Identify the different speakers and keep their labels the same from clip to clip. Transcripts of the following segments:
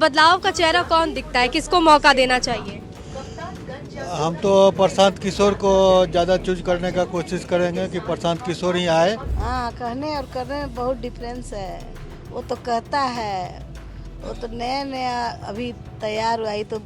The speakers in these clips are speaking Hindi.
Speaker 1: बदलाव का चेहरा कौन दिखता है, किसको मौका देना चाहिए?
Speaker 2: हम तो प्रशांत किशोर को ज़्यादा चूज करने का कोशिश करेंगे कि प्रशांत किशोर ही आए।
Speaker 3: हाँ, कहने और करने में बहुत डिफरेंस है। वो तो कहता है, वो तो नया नया अभी तैयार हुआ, ये तो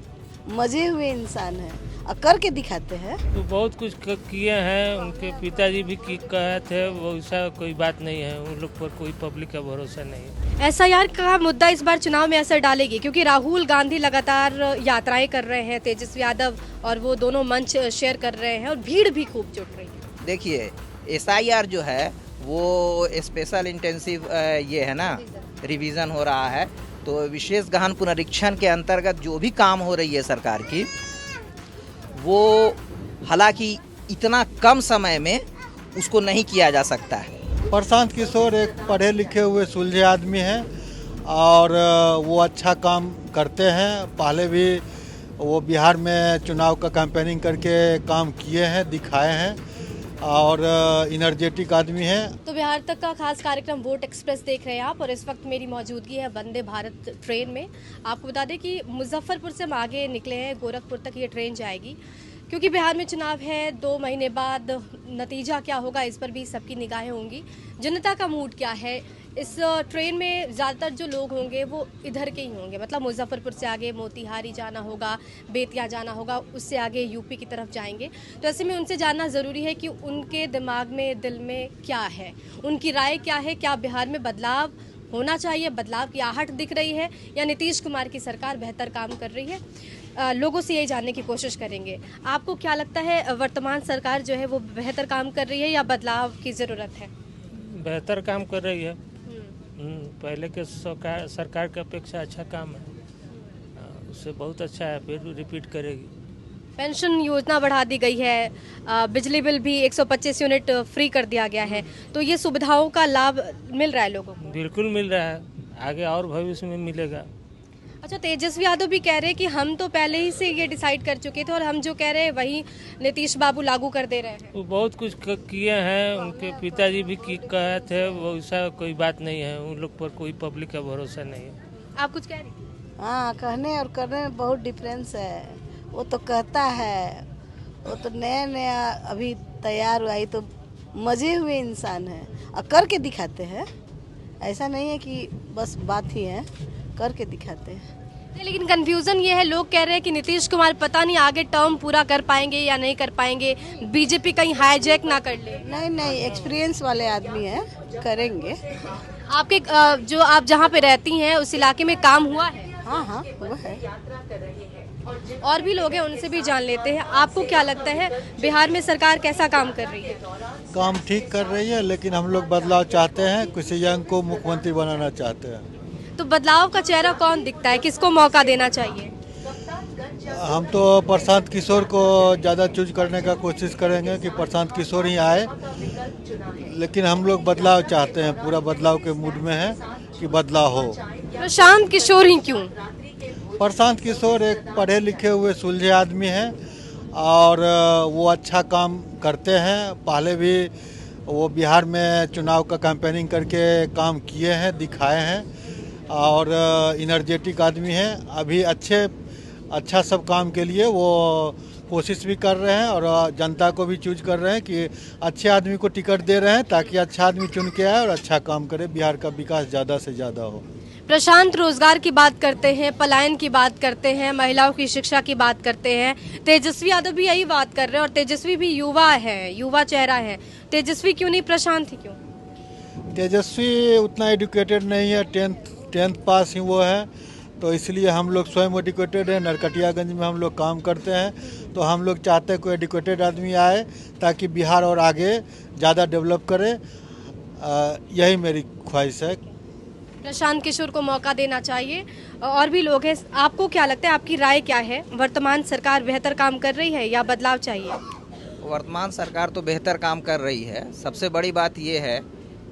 Speaker 3: मजे हुए इंसान है और करके दिखाते हैं।
Speaker 4: तो बहुत कुछ किए हैं, उनके पिताजी भी कहे थे, वैसा कोई बात नहीं है, उन लोग पर कोई पब्लिक का भरोसा नहीं है।
Speaker 1: एसआईआर का मुद्दा इस बार चुनाव में असर डालेगी, क्योंकि राहुल गांधी लगातार यात्राएं कर रहे हैं, तेजस्वी यादव और वो दोनों मंच शेयर कर रहे हैं और भीड़ भी खूब जुट रही है।
Speaker 5: देखिए, एसआईआर जो है वो स्पेशल इंटेंसिव ये है ना, रिवीजन हो रहा है, तो विशेष गहन पुनरीक्षण के अंतर्गत जो भी काम हो रही है सरकार की, वो हालांकि इतना कम समय में उसको नहीं किया जा सकता है।
Speaker 2: प्रशांत किशोर एक पढ़े लिखे हुए सुलझे आदमी हैं और वो अच्छा काम करते हैं। पहले भी वो बिहार में चुनाव का कैंपेनिंग करके काम किए हैं, दिखाए हैं और इनर्जेटिक आदमी हैं।
Speaker 1: तो बिहार तक का खास कार्यक्रम वोट एक्सप्रेस देख रहे हैं आप, और इस वक्त मेरी मौजूदगी है वंदे भारत ट्रेन में। आपको बता दें कि मुजफ्फरपुर से हम आगे निकले हैं, गोरखपुर तक ये ट्रेन जाएगी, क्योंकि बिहार में चुनाव है। 2 महीने बाद नतीजा क्या होगा, इस पर भी सबकी निगाहें होंगी। जनता का मूड क्या है, इस ट्रेन में ज़्यादातर जो लोग होंगे वो इधर के ही होंगे, मतलब मुजफ्फरपुर से आगे मोतिहारी जाना होगा, बेतिया जाना होगा, उससे आगे यूपी की तरफ जाएंगे। तो ऐसे में उनसे जानना ज़रूरी है कि उनके दिमाग में, दिल में क्या है, उनकी राय क्या है। क्या बिहार में बदलाव होना चाहिए, बदलाव की आहट दिख रही है, या नीतीश कुमार की सरकार बेहतर काम कर रही है? लोगों से यही जानने की कोशिश करेंगे। आपको क्या लगता है, वर्तमान सरकार जो है वो बेहतर काम कर रही है या बदलाव की ज़रूरत है?
Speaker 4: बेहतर काम कर रही है, पहले के सरकार की अपेक्षा अच्छा काम है, उससे बहुत अच्छा है, फिर रिपीट करेगी।
Speaker 1: पेंशन योजना बढ़ा दी गई है, बिजली बिल भी 125 यूनिट फ्री कर दिया गया है, तो ये सुविधाओं का लाभ मिल रहा है लोगों को?
Speaker 4: बिल्कुल मिल रहा है, आगे और भविष्य में मिलेगा।
Speaker 1: अच्छा, तेजस्वी यादव भी कह रहे हैं कि हम तो पहले ही से ये डिसाइड कर चुके थे और हम जो कह रहे हैं वही नीतीश बाबू लागू कर दे रहे हैं।
Speaker 4: वो बहुत कुछ किए हैं, उनके पिताजी भी कहे थे, वैसा कोई बात नहीं है, उन लोग पर कोई पब्लिक का भरोसा नहीं है।
Speaker 1: आप कुछ कह रही थी?
Speaker 3: हाँ, कहने और करने में बहुत डिफरेंस है। वो तो कहता है, वो तो नया नया अभी तैयार हुआ, ये तो मजे हुए इंसान है और करके दिखाते हैं। ऐसा नहीं है कि बस बात ही है, करके दिखाते हैं।
Speaker 1: लेकिन कंफ्यूजन ये है, लोग कह रहे हैं कि नीतीश कुमार पता नहीं आगे टर्म पूरा कर पाएंगे या नहीं कर पाएंगे, बीजेपी कहीं हाईजैक ना कर ले।
Speaker 3: नहीं, एक्सपीरियंस वाले आदमी हैं, करेंगे।
Speaker 1: आपके जो आप जहाँ पे रहती हैं उस इलाके में काम हुआ है?
Speaker 3: हाँ, वो है।
Speaker 1: और भी लोग हैं, उनसे भी जान लेते हैं। आपको क्या लगता है, बिहार में सरकार कैसा काम कर रही है?
Speaker 2: काम ठीक कर रही है, लेकिन हम लोग बदलाव चाहते हैं, किसी यंग को मुख्यमंत्री बनाना चाहते हैं।
Speaker 1: तो बदलाव का चेहरा कौन दिखता है, किसको मौका देना चाहिए?
Speaker 2: हम तो प्रशांत किशोर को ज़्यादा चूज करने का कोशिश करेंगे कि प्रशांत किशोर ही आए, लेकिन हम लोग बदलाव चाहते हैं, पूरा बदलाव के मूड में है कि बदलाव हो।
Speaker 1: प्रशांत किशोर ही क्यों?
Speaker 2: प्रशांत किशोर एक पढ़े लिखे हुए सुलझे आदमी हैं और वो अच्छा काम करते हैं। पहले भी वो बिहार में चुनाव का कैंपेनिंग करके काम किए हैं, दिखाए हैं और इनर्जेटिक आदमी हैं। अभी अच्छा सब काम के लिए वो कोशिश भी कर रहे हैं और जनता को भी चूज कर रहे हैं कि अच्छे आदमी को टिकट दे रहे हैं, ताकि अच्छा आदमी चुन के आए और अच्छा काम करे, बिहार का विकास ज़्यादा से ज़्यादा हो।
Speaker 1: प्रशांत रोजगार की बात करते हैं, पलायन की बात करते हैं, महिलाओं की शिक्षा की बात करते हैं। तेजस्वी यादव भी यही बात कर रहे हैं, और तेजस्वी भी युवा है, युवा चेहरा है। तेजस्वी क्यों नहीं, प्रशांत ही क्यों?
Speaker 2: तेजस्वी उतना एजुकेटेड नहीं है, टेंथ पास ही वो है, तो इसलिए हम लोग स्वयं एजुकेटेड हैं। नरकटियागंज में हम लोग काम करते हैं, तो हम लोग चाहते हैं कोई एजुकेटेड आदमी आए, ताकि बिहार और आगे ज़्यादा डेवलप करे। यही मेरी ख्वाहिश है।
Speaker 1: प्रशांत किशोर को मौका देना चाहिए। और भी लोग हैं, आपको क्या लगता है, आपकी राय क्या है? वर्तमान सरकार बेहतर काम कर रही है या बदलाव चाहिए?
Speaker 5: वर्तमान सरकार तो बेहतर काम कर रही है। सबसे बड़ी बात ये है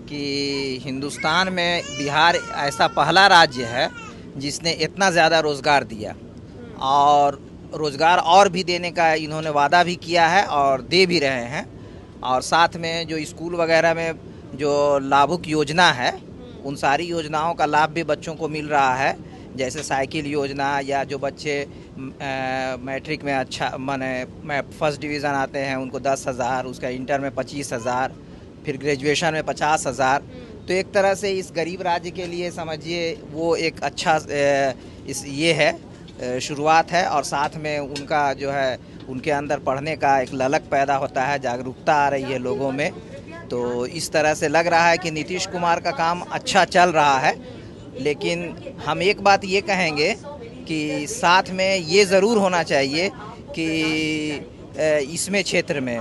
Speaker 5: कि हिंदुस्तान में बिहार ऐसा पहला राज्य है जिसने इतना ज़्यादा रोज़गार दिया, और रोज़गार और भी देने का इन्होंने वादा भी किया है और दे भी रहे हैं। और साथ में जो स्कूल वगैरह में जो लाभुक योजना है, उन सारी योजनाओं का लाभ भी बच्चों को मिल रहा है। जैसे साइकिल योजना, या जो बच्चे मैट्रिक में अच्छा मैं फर्स्ट डिवीज़न आते हैं उनको 10,000, उसका इंटर में 25,000, फिर ग्रेजुएशन में 50,000। तो एक तरह से इस गरीब राज्य के लिए समझिए वो एक अच्छा ये है शुरुआत है, और साथ में उनका जो है उनके अंदर पढ़ने का एक ललक पैदा होता है, जागरूकता आ रही है लोगों में। तो इस तरह से लग रहा है कि नीतीश कुमार का काम अच्छा चल रहा है। लेकिन हम एक बात ये कहेंगे कि साथ में ये ज़रूर होना चाहिए कि इसमें क्षेत्र में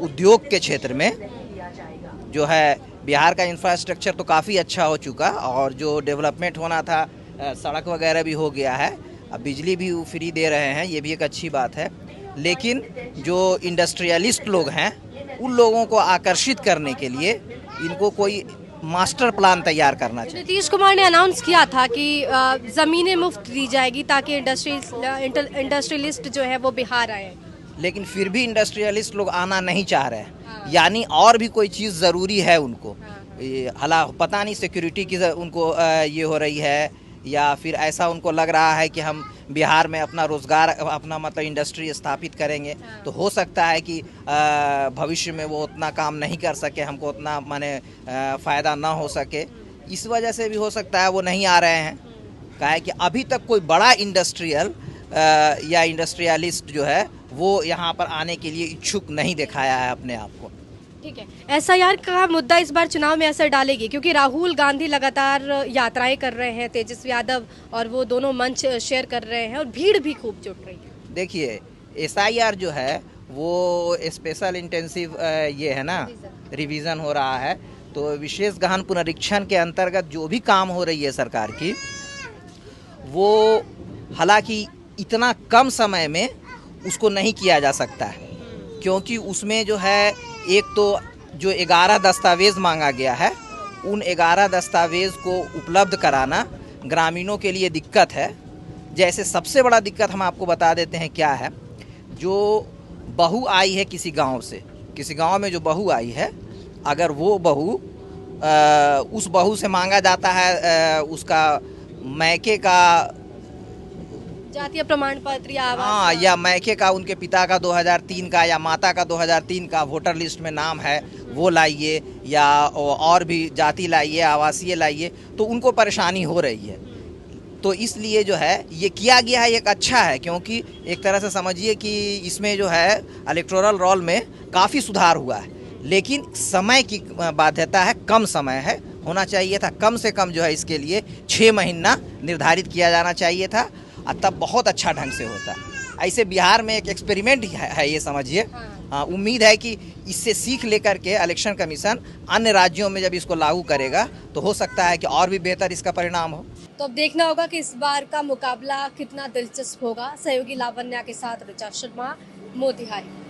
Speaker 5: उद्योग के क्षेत्र में जो है बिहार का इंफ्रास्ट्रक्चर तो काफ़ी अच्छा हो चुका, और जो डेवलपमेंट होना था सड़क वगैरह भी हो गया है, अब बिजली भी फ्री दे रहे हैं, ये भी एक अच्छी बात है। लेकिन जो इंडस्ट्रियलिस्ट लोग हैं उन लोगों को आकर्षित करने के लिए इनको कोई मास्टर प्लान तैयार करना चाहिए।
Speaker 1: नीतीश कुमार ने अनाउंस किया था कि ज़मीनें मुफ्त दी जाएगी ताकि इंडस्ट्रियलिस्ट जो है वो बिहार आए,
Speaker 5: लेकिन फिर भी इंडस्ट्रियलिस्ट लोग आना नहीं चाह रहे हैं। यानी और भी कोई चीज़ ज़रूरी है उनको। हालांकि पता नहीं सिक्योरिटी की उनको ये हो रही है, या फिर ऐसा उनको लग रहा है कि हम बिहार में अपना रोज़गार, अपना मतलब इंडस्ट्री स्थापित करेंगे तो हो सकता है कि भविष्य में वो उतना काम नहीं कर सके, हमको उतना फ़ायदा ना हो सके, इस वजह से भी हो सकता है वो नहीं आ रहे हैं। कहा है कि अभी तक कोई बड़ा इंडस्ट्रियल या इंडस्ट्रियलिस्ट जो है वो यहाँ पर आने के लिए इच्छुक नहीं दिखाया है अपने आप को।
Speaker 1: ठीक है, एसआईआर का मुद्दा इस बार चुनाव में असर डालेगी, क्योंकि राहुल गांधी लगातार यात्राएं कर रहे हैं, तेजस्वी यादव और वो दोनों मंच शेयर कर रहे हैं और भीड़ भी खूब जुट रही है।
Speaker 5: देखिए एसआईआर जो है वो स्पेशल इंटेंसिव ये है ना, रिवीजन हो रहा है, तो विशेष गहन पुनरीक्षण के अंतर्गत जो भी काम हो रही है सरकार की, वो हालांकि इतना कम समय में उसको नहीं किया जा सकता है, क्योंकि उसमें जो है एक तो जो 11 दस्तावेज़ मांगा गया है, उन 11 दस्तावेज़ को उपलब्ध कराना ग्रामीणों के लिए दिक्कत है। जैसे सबसे बड़ा दिक्कत हम आपको बता देते हैं क्या है। जो बहू आई है किसी गांव से, किसी गांव में जो बहू आई है, अगर वो बहू उस बहू से मांगा जाता है उसका मैके का
Speaker 1: जातीय प्रमाण पत्र या
Speaker 5: हाँ, या मैके का उनके पिता का 2003 का या माता का 2003 का वोटर लिस्ट में नाम है वो लाइए, या और भी जाति लाइए, आवासीय लाइए, तो उनको परेशानी हो रही है। तो इसलिए जो है ये किया गया है, एक अच्छा है, क्योंकि एक तरह से समझिए कि इसमें जो है इलेक्टोरल रोल में काफ़ी सुधार हुआ है। लेकिन समय की बाध्यता है, कम समय है, होना चाहिए था कम से कम जो है इसके लिए 6 महीना निर्धारित किया जाना चाहिए था, तब बहुत अच्छा ढंग से होता। ऐसे बिहार में एक एक्सपेरिमेंट है ये समझिए। हाँ, उम्मीद है कि इससे सीख लेकर के इलेक्शन कमीशन अन्य राज्यों में जब इसको लागू करेगा तो हो सकता है कि और भी बेहतर इसका परिणाम हो।
Speaker 1: तो अब देखना होगा कि इस बार का मुकाबला कितना दिलचस्प होगा। सहयोगी लावण्या के साथ ऋचा शर्मा, मोतिहारी।